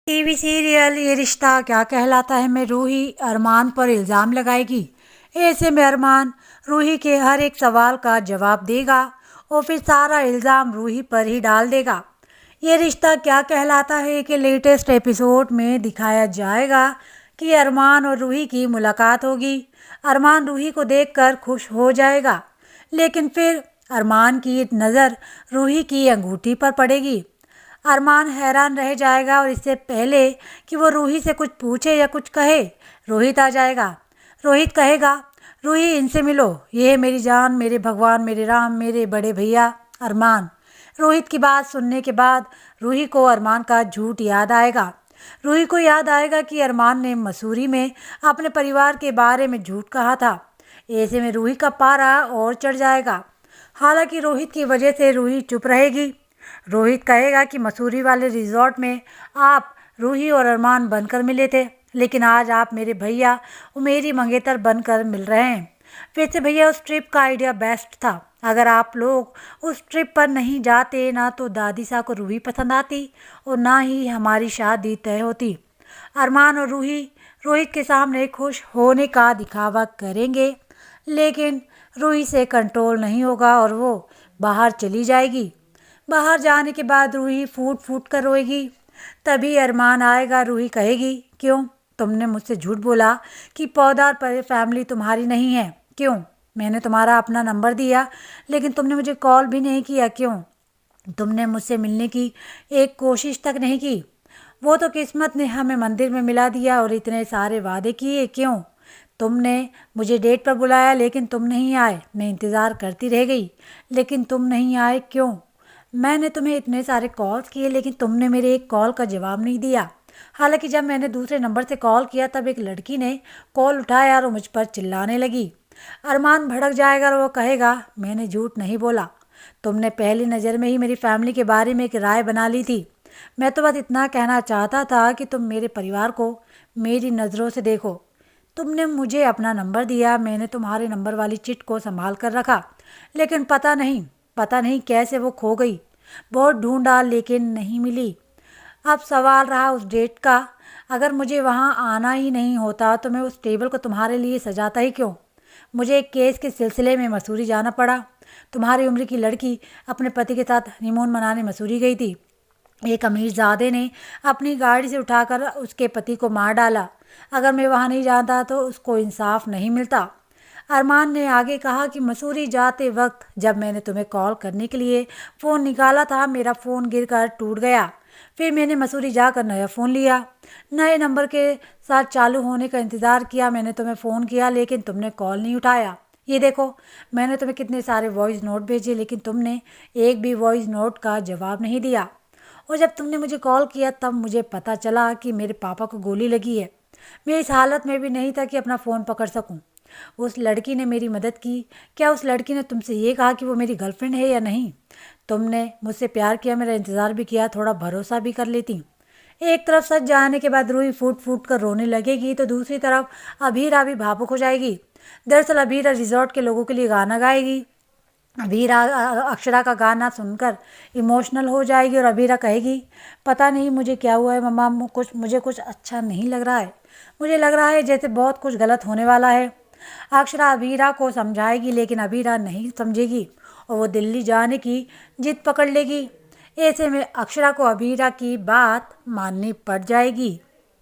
TV serial ये रिश्ता क्या कहलाता है में रूही अरमान पर इल्ज़ाम लगाएगी। ऐसे में अरमान रूही के हर एक सवाल का जवाब देगा और फिर सारा इल्ज़ाम रूही पर ही डाल देगा। ये रिश्ता क्या कहलाता है कि लेटेस्ट एपिसोड में दिखाया जाएगा कि अरमान और रूही की मुलाकात होगी। अरमान रूही को देखकर खुश हो जाएगा, लेकिन फिर अरमान की नज़र रूही की अंगूठी पर पड़ेगी। अरमान हैरान रह जाएगा और इससे पहले कि वो रूही से कुछ पूछे या कुछ कहे, रोहित आ जाएगा। रोहित कहेगा, रूही इनसे मिलो, ये है मेरी जान, मेरे भगवान, मेरे राम, मेरे बड़े भैया अरमान। रोहित की बात सुनने के बाद रूही को अरमान का झूठ याद आएगा। रूही को याद आएगा कि अरमान ने मसूरी में अपने परिवार के बारे में झूठ कहा था। ऐसे में रूही का पारा और चढ़ जाएगा। हालांकि रोहित की वजह से रूही चुप रहेगी। रोहित कहेगा कि मसूरी वाले रिजॉर्ट में आप रूही और अरमान बनकर मिले थे, लेकिन आज आप मेरे भैया और मेरी मंगेतर बनकर मिल रहे हैं। वैसे भैया उस ट्रिप का आइडिया बेस्ट था। अगर आप लोग उस ट्रिप पर नहीं जाते ना तो दादी सा को रूही पसंद आती और ना ही हमारी शादी तय होती। अरमान और रूही रोहित के सामने खुश होने का दिखावा करेंगे, लेकिन रूही से कंट्रोल नहीं होगा और वो बाहर चली जाएगी। बाहर जाने के बाद रूही फूट फूट कर रोएगी। तभी अरमान आएगा। रूही कहेगी, क्यों तुमने मुझसे झूठ बोला कि पौधा पर फैमिली तुम्हारी नहीं है? क्यों? मैंने तुम्हारा अपना नंबर दिया, लेकिन तुमने मुझे कॉल भी नहीं किया। क्यों? तुमने मुझसे मिलने की एक कोशिश तक नहीं की। वो तो किस्मत ने हमें मंदिर में मिला दिया और इतने सारे वादे किए। क्यों? तुमने मुझे डेट पर बुलाया, लेकिन तुम नहीं आए। मैं इंतज़ार करती रह गई, लेकिन तुम नहीं आए। क्यों? मैंने तुम्हें इतने सारे कॉल्स किए, लेकिन तुमने मेरे एक कॉल का जवाब नहीं दिया। हालांकि जब मैंने दूसरे नंबर से कॉल किया तब एक लड़की ने कॉल उठाया और मुझ पर चिल्लाने लगी। अरमान भड़क जाएगा और वो कहेगा, मैंने झूठ नहीं बोला। तुमने पहली नज़र में ही मेरी फैमिली के बारे में एक राय बना ली थी। मैं तो बस इतना कहना चाहता था कि तुम मेरे परिवार को मेरी नज़रों से देखो। तुमने मुझे अपना नंबर दिया, मैंने तुम्हारे नंबर वाली चिट को संभाल कर रखा, लेकिन पता नहीं कैसे वो खो गई। बहुत ढूंढा लेकिन नहीं मिली। अब सवाल रहा उस डेट का। अगर मुझे वहाँ आना ही नहीं होता तो मैं उस टेबल को तुम्हारे लिए सजाता ही क्यों? मुझे एक केस के सिलसिले में मसूरी जाना पड़ा। तुम्हारी उम्र की लड़की अपने पति के साथ हनीमून मनाने मसूरी गई थी। एक अमीरजादे ने अपनी गाड़ी से उठाकर उसके पति को मार डाला। अगर मैं वहाँ नहीं जाता तो उसको इंसाफ नहीं मिलता। अरमान ने आगे कहा कि मसूरी जाते वक्त जब मैंने तुम्हें कॉल करने के लिए फ़ोन निकाला था, मेरा फ़ोन गिरकर टूट गया। फिर मैंने मसूरी जाकर नया फ़ोन लिया, नए नंबर के साथ चालू होने का इंतज़ार किया। मैंने तुम्हें फ़ोन किया, लेकिन तुमने कॉल नहीं उठाया। ये देखो, मैंने तुम्हें कितने सारे वॉइस नोट भेजे, लेकिन तुमने एक भी वॉइस नोट का जवाब नहीं दिया। और जब तुमने मुझे कॉल किया तब मुझे पता चला कि मेरे पापा को गोली लगी है। मैं इस हालत में भी नहीं था कि अपना फ़ोन पकड़ सकूं। उस लड़की ने मेरी मदद की। क्या उस लड़की ने तुमसे ये कहा कि वो मेरी गर्लफ्रेंड है या नहीं? तुमने मुझसे प्यार किया, मेरा इंतज़ार भी किया, थोड़ा भरोसा भी कर लेती। एक तरफ सच जाने के बाद रूही फूट फूट कर रोने लगेगी तो दूसरी तरफ अभीरा भी भावुक हो जाएगी। दरअसल अभीरा रिजॉर्ट के लोगों के लिए गाना गाएगी। अभीरा अक्षरा का गाना सुनकर इमोशनल हो जाएगी और अभीरा कहेगी, पता नहीं मुझे क्या हुआ है मम्मा, मुझे कुछ अच्छा नहीं लग रहा है। मुझे लग रहा है जैसे बहुत कुछ गलत होने वाला है। अक्षरा अभीरा को समझाएगी, लेकिन अभीरा नहीं समझेगी और वो दिल्ली जाने की जिद पकड़ लेगी। ऐसे में अक्षरा को अभीरा की बात माननी पड़ जाएगी।